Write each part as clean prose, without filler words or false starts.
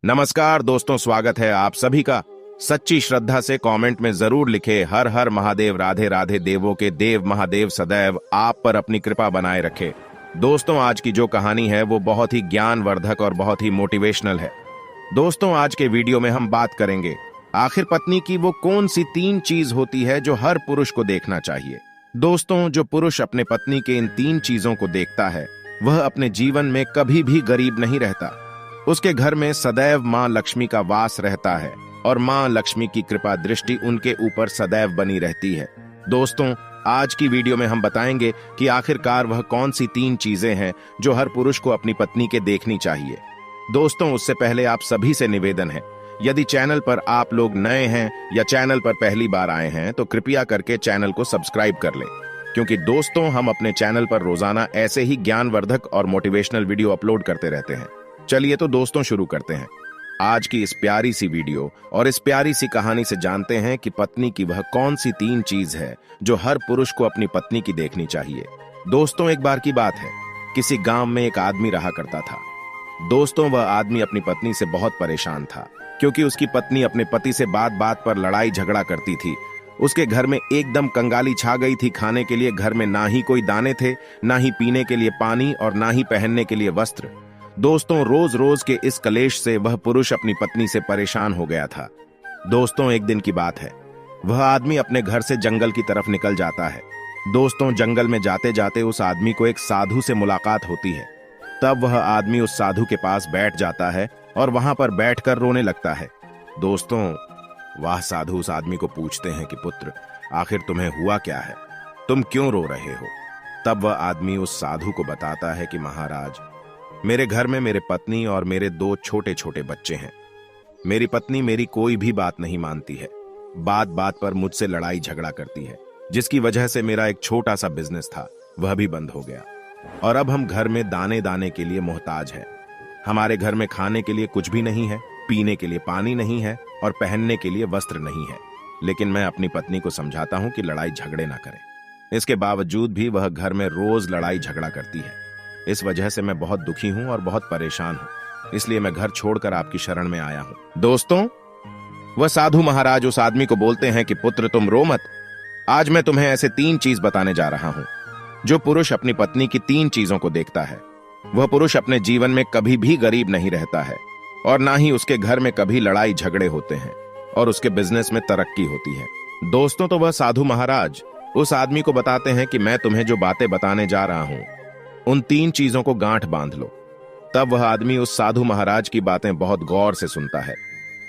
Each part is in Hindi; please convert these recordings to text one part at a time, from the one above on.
नमस्कार दोस्तों, स्वागत है आप सभी का। सच्ची श्रद्धा से कमेंट में जरूर लिखे हर हर महादेव, राधे राधे। देवों के देव महादेव सदैव आप पर अपनी कृपा बनाए रखे। दोस्तों, आज की जो कहानी है वो बहुत ही ज्ञानवर्धक और बहुत ही मोटिवेशनल है। दोस्तों, आज के वीडियो में हम बात करेंगे आखिर पत्नी की वो कौन सी 3 चीज होती है जो हर पुरुष को देखना चाहिए। दोस्तों, जो पुरुष अपने पत्नी के इन 3 चीजों को देखता है वह अपने जीवन में कभी भी गरीब नहीं रहता। उसके घर में सदैव मां लक्ष्मी का वास रहता है और मां लक्ष्मी की कृपा दृष्टि उनके ऊपर सदैव बनी रहती है। दोस्तों, आज की वीडियो में हम बताएंगे कि आखिरकार वह कौन सी 3 चीजें हैं जो हर पुरुष को अपनी पत्नी के देखनी चाहिए। दोस्तों, उससे पहले आप सभी से निवेदन है, यदि चैनल पर आप लोग नए हैं या चैनल पर पहली बार आए हैं तो कृपया करके चैनल को सब्सक्राइब कर लें, क्योंकि दोस्तों हम अपने चैनल पर रोजाना ऐसे ही ज्ञानवर्धक और मोटिवेशनल वीडियो अपलोड करते रहते हैं। चलिए तो दोस्तों शुरू करते हैं आज की इस प्यारी सी वीडियो और इस प्यारी सी कहानी से। जानते हैं कि पत्नी की वह कौन सी 3 चीज है जो हर पुरुष को अपनी पत्नी की देखनी चाहिए। दोस्तों, एक बार की बात है, किसी गांव में एक आदमी रहा करता था। दोस्तों, वह आदमी अपनी पत्नी से बहुत परेशान था, क्योंकि उसकी पत्नी अपने पति से बात बात पर लड़ाई झगड़ा करती थी। उसके घर में एकदम कंगाली छा गई थी। खाने के लिए घर में ना ही कोई दाने थे, ना ही पीने के लिए पानी और ना ही पहनने के लिए वस्त्र। दोस्तों, रोज रोज के इस कलेश से वह पुरुष अपनी पत्नी से परेशान हो गया था। दोस्तों, एक दिन की बात है, वह आदमी अपने घर से जंगल की तरफ निकल जाता है। दोस्तों, जंगल में जाते जाते उस आदमी को एक साधु से मुलाकात होती है। तब वह आदमी उस साधु के पास बैठ जाता है और वहां पर बैठकर रोने लगता है। दोस्तों, वह साधु उस आदमी को पूछते हैं कि पुत्र, आखिर तुम्हें हुआ क्या है, तुम क्यों रो रहे हो। तब वह आदमी उस साधु को बताता है कि महाराज, मेरे घर में मेरे पत्नी और मेरे 2 छोटे छोटे बच्चे हैं। मेरी पत्नी मेरी कोई भी बात नहीं मानती है, बात बात पर मुझसे लड़ाई झगड़ा करती है, जिसकी वजह से मेरा एक छोटा सा बिजनेस था वह भी बंद हो गया और अब हम घर में दाने दाने के लिए मोहताज हैं। हमारे घर में खाने के लिए कुछ भी नहीं है, पीने के लिए पानी नहीं है और पहनने के लिए वस्त्र नहीं है। लेकिन मैं अपनी पत्नी को समझाता हूं कि लड़ाई झगड़े ना करें। इसके बावजूद भी वह घर में रोज लड़ाई झगड़ा करती है। इस वजह से मैं बहुत दुखी हूं और बहुत परेशान हूं, इसलिए मैं घर छोड़कर आपकी शरण में आया हूं। दोस्तों, वह साधु महाराज उस आदमी को बोलते हैं कि पुत्र, तुम रो मत। आज मैं तुम्हें ऐसे 3 चीज बताने जा रहा हूं। जो पुरुष अपनी पत्नी की 3 चीजों को देखता है वह पुरुष अपने जीवन में कभी भी गरीब नहीं रहता है और ना ही उसके घर में कभी लड़ाई झगड़े होते हैं और उसके बिजनेस में तरक्की होती है। दोस्तों, तो वह साधु महाराज उस आदमी को बताते हैं कि मैं तुम्हें जो बातें बताने जा रहा हूं उन 3 चीजों को गांठ बांध लो। तब वह आदमी उस साधु महाराज की बातें बहुत गौर से सुनता है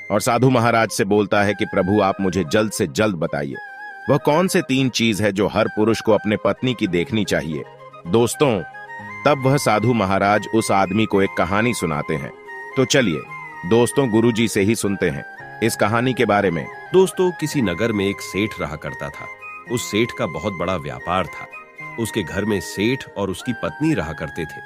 और साधु महाराज से बोलता है कि प्रभु, आप मुझे जल्द से जल्द बताइए वह कौन से 3 चीज है जो हर पुरुष को अपने पत्नी की देखनी चाहिए। दोस्तों, तब वह साधु महाराज उस आदमी को एक कहानी सुनाते हैं। तो चलिए दोस्तों, गुरुजी से ही सुनते हैं इस कहानी के बारे में। दोस्तों, किसी नगर में एक सेठ रहा करता था। उस सेठ का बहुत बड़ा व्यापार था। उसके घर में सेठ और उसकी पत्नी रहा करते थे।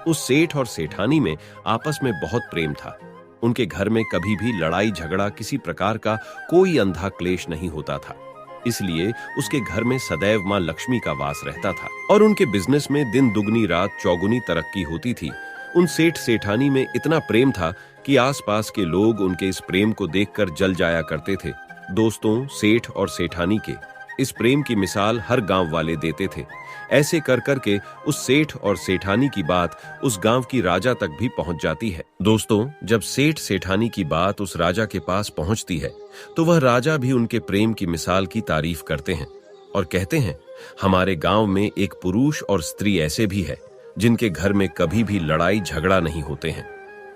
उस सेठ और सेठानी में आपस में बहुत प्रेम था। उनके घर में कभी भी लड़ाई झगड़ा, किसी प्रकार का कोई अंधा क्लेश नहीं होता था। इसलिए उसके घर में सदैव मां लक्ष्मी का वास रहता था और उनके बिजनेस में दिन दुगनी रात चौगुनी तरक्की होती थी। उन सेठ सेठानी में इतना प्रेम था कि आसपास के लोग उनके इस प्रेम को देखकर जल जाया करते थे। दोस्तों, सेठ और सेठानी के इस प्रेम की मिसाल हर गांव वाले देते थे। ऐसे कर करके उस सेठ और सेठानी की बात उस गांव की राजा तक भी पहुंच जाती है। दोस्तों, जब सेठ सेठानी की बात उस राजा के पास पहुंचती है तो वह राजा भी उनके प्रेम की मिसाल की तारीफ करते हैं और कहते हैं, हमारे गांव में एक पुरुष और स्त्री ऐसे भी है जिनके घर में कभी भी लड़ाई झगड़ा नहीं होते हैं।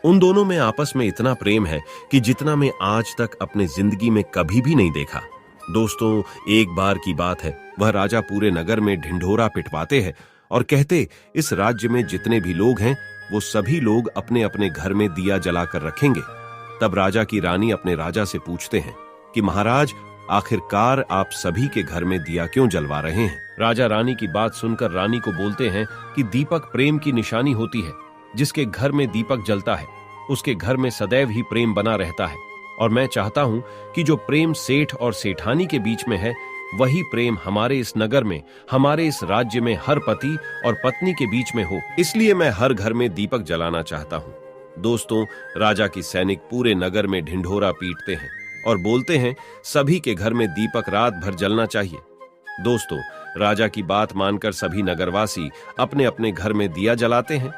उन दोनों में आपस में इतना प्रेम है कि जितना मैं आज तक अपने जिंदगी में कभी भी नहीं देखा। दोस्तों, एक बार की बात है, वह राजा पूरे नगर में ढिंढोरा पिटवाते हैं और कहते, इस राज्य में जितने भी लोग हैं वो सभी लोग अपने अपने घर में दिया जलाकर रखेंगे। तब राजा की रानी अपने राजा से पूछते हैं कि महाराज, आखिरकार आप सभी के घर में दिया क्यों जलवा रहे हैं। राजा रानी की बात सुनकर रानी को बोलते हैं कि दीपक प्रेम की निशानी होती है। जिसके घर में दीपक जलता है उसके घर में सदैव ही प्रेम बना रहता है और मैं चाहता हूं कि जो प्रेम सेठ और सेठानी के बीच में है वही प्रेम हमारे इस नगर में, हमारे इस राज्य में हर पति और पत्नी के बीच में हो। इसलिए मैं हर घर में दीपक जलाना चाहता हूं। दोस्तों, राजा की सैनिक पूरे नगर में ढिंढोरा पीटते हैं और बोलते हैं सभी के घर में दीपक रात भर जलना चाहिए। दोस्तों, राजा की बात मानकर सभी नगरवासी अपने अपने घर में दिया जलाते हैं,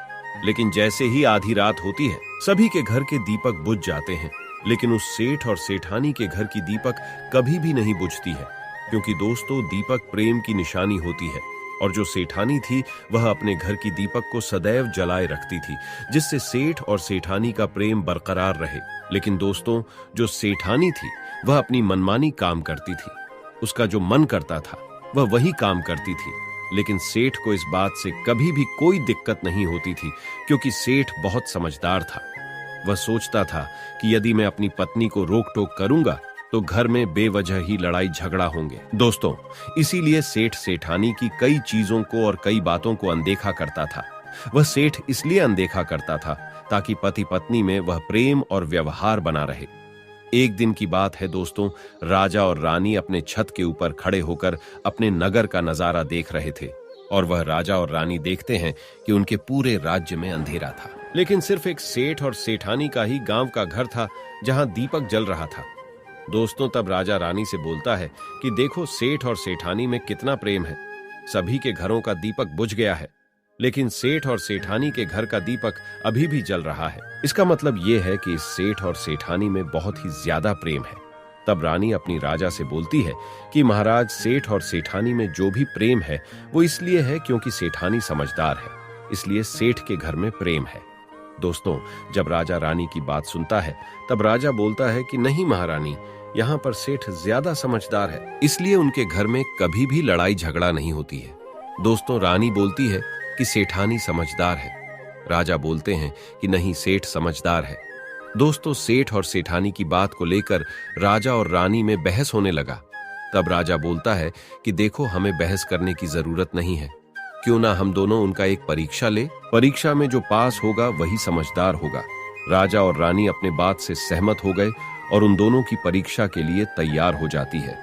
लेकिन जैसे ही आधी रात होती है सभी के घर के दीपक बुझ जाते हैं। लेकिन उस सेठ और सेठानी के घर की दीपक कभी भी नहीं बुझती है, क्योंकि दोस्तों दीपक प्रेम की निशानी होती है और जो सेठानी थी वह अपने घर की दीपक को सदैव जलाए रखती थी, जिससे सेठ और सेठानी का प्रेम बरकरार रहे। लेकिन दोस्तों, जो सेठानी थी वह अपनी मनमानी काम करती थी, उसका जो मन करता था वह वही काम करती थी। लेकिन सेठ को इस बात से कभी भी कोई दिक्कत नहीं होती थी, क्योंकि सेठ बहुत समझदार था। वह सोचता था कि यदि मैं अपनी पत्नी को रोक टोक करूंगा तो घर में बेवजह ही लड़ाई झगड़ा होंगे। दोस्तों, इसीलिए सेठ सेठानी की कई चीजों को और कई बातों को अनदेखा करता था। वह सेठ इसलिए अनदेखा करता था ताकि पति पत्नी में वह प्रेम और व्यवहार बना रहे। एक दिन की बात है दोस्तों, राजा और रानी अपने छत के ऊपर खड़े होकर अपने नगर का नजारा देख रहे थे और वह राजा और रानी देखते हैं कि उनके पूरे राज्य में अंधेरा था, लेकिन सिर्फ एक सेठ और सेठानी का ही गांव का घर था जहां दीपक जल रहा था। दोस्तों, तब राजा रानी से बोलता है कि देखो सेठ और सेठानी में कितना प्रेम है। सभी के घरों का दीपक बुझ गया है, लेकिन सेठ और सेठानी के घर का दीपक अभी भी जल रहा है। इसका मतलब यह है कि इस सेठ और सेठानी में बहुत ही ज्यादा प्रेम है। तब रानी अपनी राजा से बोलती है कि महाराज, सेठ और सेठानी में जो भी प्रेम है वो इसलिए है क्योंकि सेठानी समझदार है, इसलिए सेठ के घर में प्रेम है। दोस्तों, जब राजा रानी की बात सुनता है तब राजा बोलता है कि नहीं महारानी, यहाँ पर सेठ ज्यादा समझदार है, इसलिए उनके घर में कभी भी लड़ाई झगड़ा नहीं होती है। दोस्तों, रानी बोलती है कि सेठानी समझदार है। राजा बोलते हैं कि नहीं, सेठ समझदार है। दोस्तों, सेठ और सेठानी की बात को लेकर राजा और रानी में बहस होने लगा। तब राजा बोलता है कि देखो, हमें बहस करने की जरूरत नहीं है, क्यों ना हम दोनों उनका एक परीक्षा ले। परीक्षा में जो पास होगा वही समझदार होगा। राजा और रानी अपने बात से सहमत हो गए और उन दोनों की परीक्षा के लिए तैयार हो जाती है।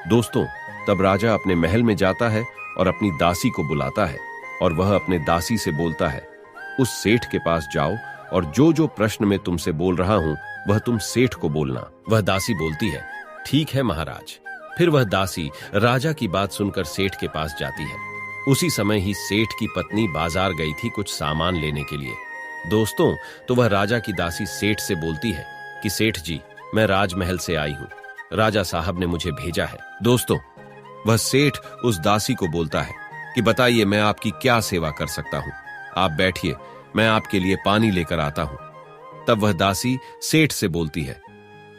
दोस्तों, तब राजा अपने महल में जाता है और अपनी दासी को बुलाता है और वह अपने दासी से बोलता है, उस सेठ के पास जाओ और जो जो प्रश्न मैं तुमसे बोल रहा हूं वह तुम सेठ को बोलना। वह दासी बोलती है, ठीक है महाराज। फिर वह दासी राजा की बात सुनकर सेठ के पास जाती है। उसी समय ही सेठ की पत्नी बाजार गई थी कुछ सामान लेने के लिए। दोस्तों, तो वह राजा की दासी सेठ से बोलती है कि सेठ जी, मैं राजमहल से आई हूं, राजा साहब ने मुझे भेजा है। दोस्तों, वह सेठ उस दासी को बोलता है कि बताइए मैं आपकी क्या सेवा कर सकता हूं, आप बैठिए, मैं आपके लिए पानी लेकर आता हूं। तब वह दासी सेठ से बोलती है,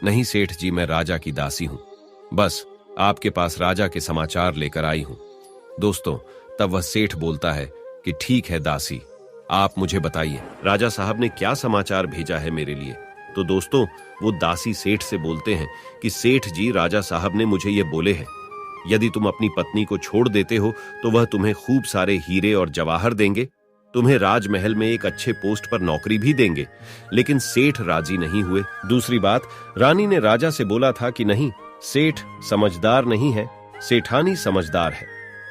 नहीं सेठ जी, मैं राजा की दासी हूं, बस आपके पास राजा के समाचार लेकर आई हूं। दोस्तों, तब वह सेठ बोलता है कि ठीक है दासी, आप मुझे बताइए राजा साहब ने क्या समाचार भेजा है मेरे लिए। तो दोस्तों, वो दासी सेठ से बोलते हैं कि सेठ जी, राजा साहब ने मुझे ये बोले हैं, यदि तुम अपनी पत्नी को छोड़ देते हो तो वह तुम्हें खूब सारे हीरे और जवाहर देंगे, तुम्हें राजमहल में एक अच्छे पोस्ट पर नौकरी भी देंगे। लेकिन सेठ राजी नहीं हुए। दूसरी बात, रानी ने राजा से बोला था कि नहीं, सेठ समझदार नहीं है, सेठानी समझदार है।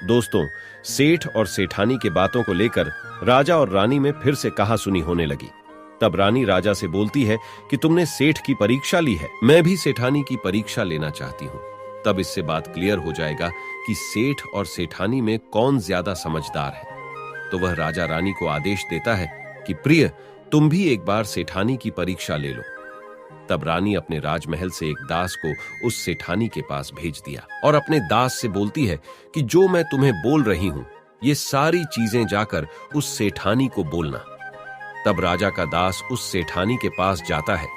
दोस्तों, सेठ और सेठानी के बातों को लेकर राजा और रानी में फिर से कहासुनी होने लगी। तब रानी राजा से बोलती है कि तुमने सेठ की परीक्षा ली है, मैं भी सेठानी की परीक्षा लेना चाहती हूँ। तब इससे बात क्लियर हो जाएगा कि सेठ और सेठानी में कौन ज्यादा समझदार है। तो वह राजा रानी को आदेश देता है कि प्रिय, तुम भी एक बार सेठानी की परीक्षा ले लो। तब रानी अपने राजमहल से एक दास को उस सेठानी के पास भेज दिया और अपने दास से बोलती है कि जो मैं तुम्हें बोल रही हूं ये सारी चीजें जाकर उस सेठानी को बोलना। तब राजा का दास उस सेठानी के पास जाता है।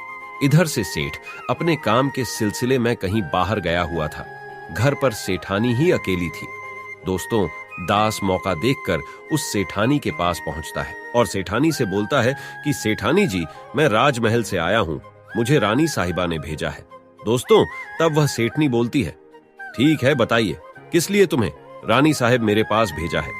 इधर से सेठ अपने काम के सिलसिले में कहीं बाहर गया हुआ था, घर पर सेठानी ही अकेली थी। दोस्तों, दास मौका देखकर उस सेठानी के पास पहुंचता है और सेठानी से बोलता है कि सेठानी जी, मैं राजमहल से आया हूं, मुझे रानी साहिबा ने भेजा है। दोस्तों, तब वह सेठनी बोलती है, ठीक है बताइए, किस लिए तुम्हें रानी साहिब मेरे पास भेजा है।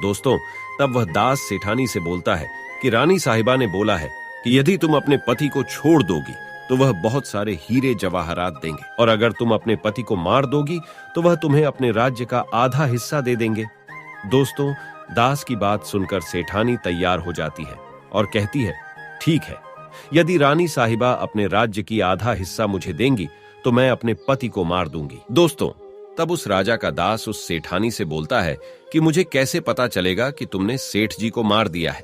दोस्तों, तब वह दास सेठानी से बोलता है कि रानी साहिबा ने बोला है कि यदि तुम अपने पति को छोड़ दोगी तो वह बहुत सारे हीरे जवाहरात देंगे, और अगर तुम अपने पति को मार दोगी तो वह तुम्हें अपने राज्य का आधा हिस्सा दे देंगे। दोस्तों, दास की बात सुनकर सेठानी तैयार हो जाती है और कहती है, ठीक है, यदि रानी साहिबा अपने राज्य की आधा हिस्सा मुझे देंगी तो मैं अपने पति को मार दूंगी। दोस्तों, तब उस राजा का दास उस सेठानी से बोलता है कि मुझे कैसे पता चलेगा कि तुमने सेठ जी को मार दिया है।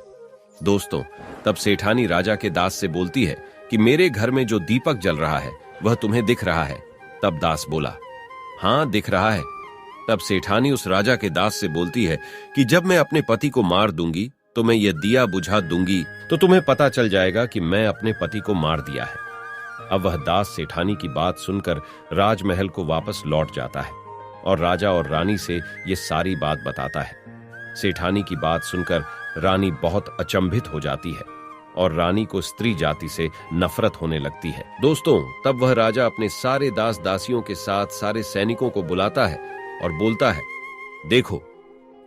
दोस्तों, तब सेठानी राजा के दास से बोलती है कि मेरे घर में जो दीपक जल रहा है वह तुम्हें दिख रहा है। तब दास बोला, हाँ दिख रहा है। तब सेठानी उस राजा के दास से बोलती है कि जब मैं अपने पति को मार दूंगी तो मैं यह दिया बुझा दूंगी तो तुम्हें पता चल जाएगा कि मैं अपने पति को मार दिया है। अब वह दास सेठानी की बात सुनकर राजमहल को वापस लौट जाता है और राजा और रानी से ये सारी बात बताता है। सेठानी की बात सुनकर रानी बहुत अचंभित हो जाती है और रानी को स्त्री जाति से नफरत होने लगती है। दोस्तों, तब वह राजा अपने सारे दास दासियों के साथ सारे सैनिकों को बुलाता है और बोलता है, देखो,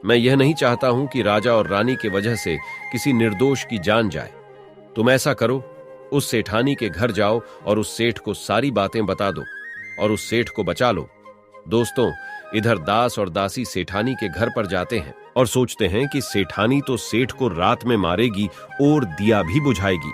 मैं यह नहीं चाहता हूं कि राजा और रानी के वजह से किसी निर्दोष की जान जाए। तुम ऐसा करो, उस सेठानी के घर जाओ और उस सेठ को सारी बातें बता दो और उस सेठ को बचा लो। दोस्तों, इधर दास और दासी सेठानी के घर पर जाते हैं और सोचते हैं कि सेठानी तो सेठ को रात में मारेगी और दिया भी बुझाएगी।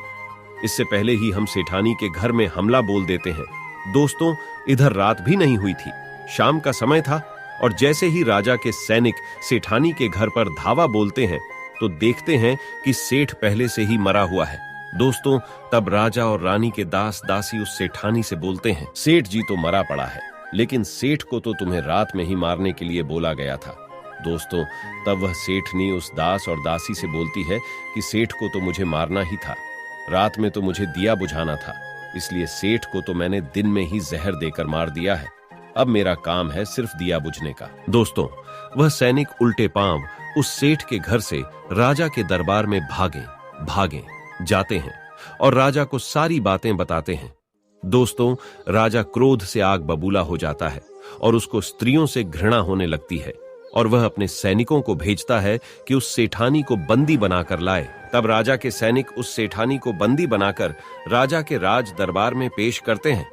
इससे पहले ही हम सेठानी के घर में हमला बोल देते हैं। दोस्तों, इधर रात भी नहीं हुई थी, शाम का समय था और जैसे ही राजा के सैनिक सेठानी के घर पर धावा बोलते हैं तो देखते हैं कि सेठ पहले से ही मरा हुआ है। दोस्तों, तब राजा और रानी के दास दासी उस सेठानी से बोलते हैं, सेठ जी तो मरा पड़ा है, लेकिन सेठ को तो तुम्हें रात में ही मारने के लिए बोला गया था। दोस्तों, तब वह सेठनी उस दास और दासी से बोलती है कि सेठ को तो मुझे मारना ही था, रात में तो मुझे दिया बुझाना था, इसलिए सेठ को तो मैंने दिन में ही जहर देकर मार दिया है। अब मेरा काम है सिर्फ दिया बुझने का। दोस्तों, वह सैनिक उल्टे पांव उस सेठ के घर से राजा के दरबार में भागे जाते हैं और राजा को सारी बातें बताते हैं। दोस्तों, राजा क्रोध से आग बबूला हो जाता है और उसको स्त्रियों से घृणा होने लगती है और वह अपने सैनिकों को भेजता है कि उस सेठानी को बंदी बनाकर लाए। तब राजा के सैनिक उस सेठानी को बंदी बनाकर राजा के राज दरबार में पेश करते हैं।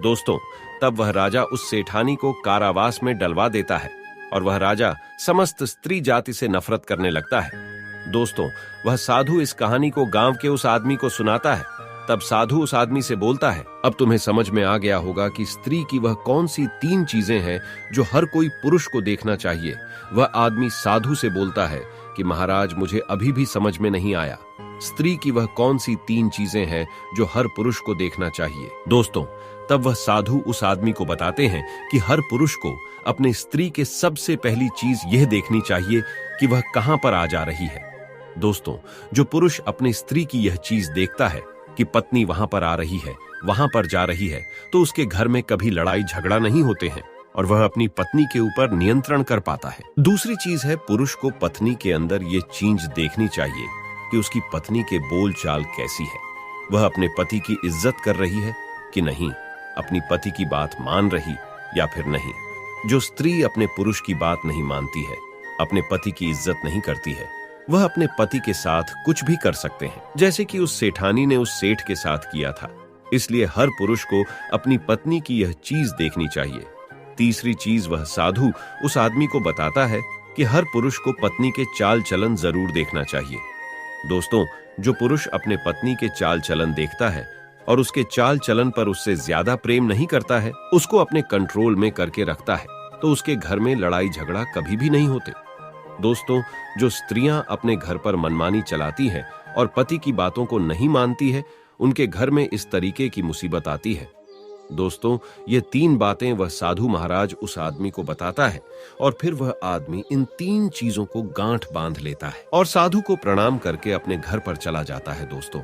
दोस्तों, तब वह राजा उस सेठानी को कारावास में डलवा देता है और वह राजा समस्त स्त्री जाति से नफरत करने लगता है। दोस्तों, वह साधु इस कहानी को गांव के उस आदमी को सुनाता है। तब साधु उस आदमी से बोलता है, अब तुम्हें समझ में आ गया होगा कि स्त्री की वह कौन सी 3 चीजें हैं जो हर कोई पुरुष को देखना चाहिए। वह आदमी साधु से बोलता है कि महाराज, मुझे अभी भी समझ में नहीं आया, स्त्री की वह कौन सी 3 चीजें हैं जो हर पुरुष को देखना चाहिए। दोस्तों, तब वह साधु उस आदमी को बताते हैं कि हर पुरुष को अपने स्त्री के सबसे पहली चीज यह देखनी चाहिए कि वह कहां पर आ जा रही है। दोस्तों, जो पुरुष अपनी स्त्री की यह चीज देखता है कि पत्नी वहां पर आ रही है, वहां पर जा रही है, तो उसके घर में कभी लड़ाई झगड़ा नहीं होते हैं और वह अपनी पत्नी के ऊपर नियंत्रण कर पाता है। दूसरी चीज है, पुरुष को पत्नी के अंदर ये चीज देखनी चाहिए कि उसकी पत्नी के बोल चाल कैसी है, वह अपने पति की इज्जत कर रही है कि नहीं, अपनी पति की बात मान रही या फिर नहीं। जो स्त्री अपने पुरुष की बात नहीं मानती है, अपने पति की इज्जत नहीं करती है, वह अपने पति के साथ कुछ भी कर सकते हैं, जैसे कि उस सेठानी ने उस सेठ के साथ किया था। इसलिए हर पुरुष को अपनी पत्नी की यह चीज देखनी चाहिए। तीसरी चीज, वह साधु उस आदमी को बताता है कि हर पुरुष को पत्नी के चाल चलन जरूर देखना चाहिए। दोस्तों, जो पुरुष अपने पत्नी के चाल चलन देखता है और उसके चाल चलन पर उससे ज्यादा प्रेम नहीं करता है, उसको अपने कंट्रोल में करके रखता है, तो उसके घर में लड़ाई झगड़ा कभी भी नहीं होते। दोस्तों, जो स्त्रियां अपने घर पर मनमानी चलाती हैं और पति की बातों को नहीं मानती है, उनके घर में इस तरीके की मुसीबत आती है। दोस्तों, ये 3 बातें वह साधु महाराज उस आदमी को बताता है और फिर वह आदमी इन 3 चीजों को गांठ बांध लेता है और साधु को प्रणाम करके अपने घर पर चला जाता है। दोस्तों,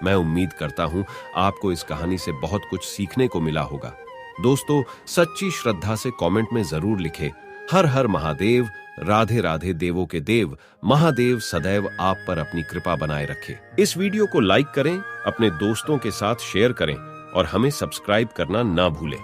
मैं उम्मीद करता हूं आपको इस कहानी से बहुत कुछ सीखने को मिला होगा। दोस्तों, सच्ची श्रद्धा से कमेंट में जरूर लिखें, हर हर महादेव, राधे राधे देवों के देव, महादेव सदैव आप पर अपनी कृपा बनाए रखे। इस वीडियो को लाइक करें, अपने दोस्तों के साथ शेयर करें और हमें सब्सक्राइब करना ना भूलें।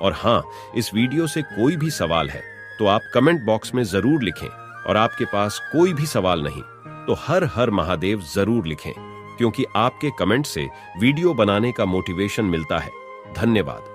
और हाँ, इस वीडियो से कोई भी सवाल है तो आप कमेंट बॉक्स में जरूर लिखें, और आपके पास कोई भी सवाल नहीं तो हर हर महादेव जरूर लिखें, क्योंकि आपके कमेंट से वीडियो बनाने का मोटिवेशन मिलता है। धन्यवाद।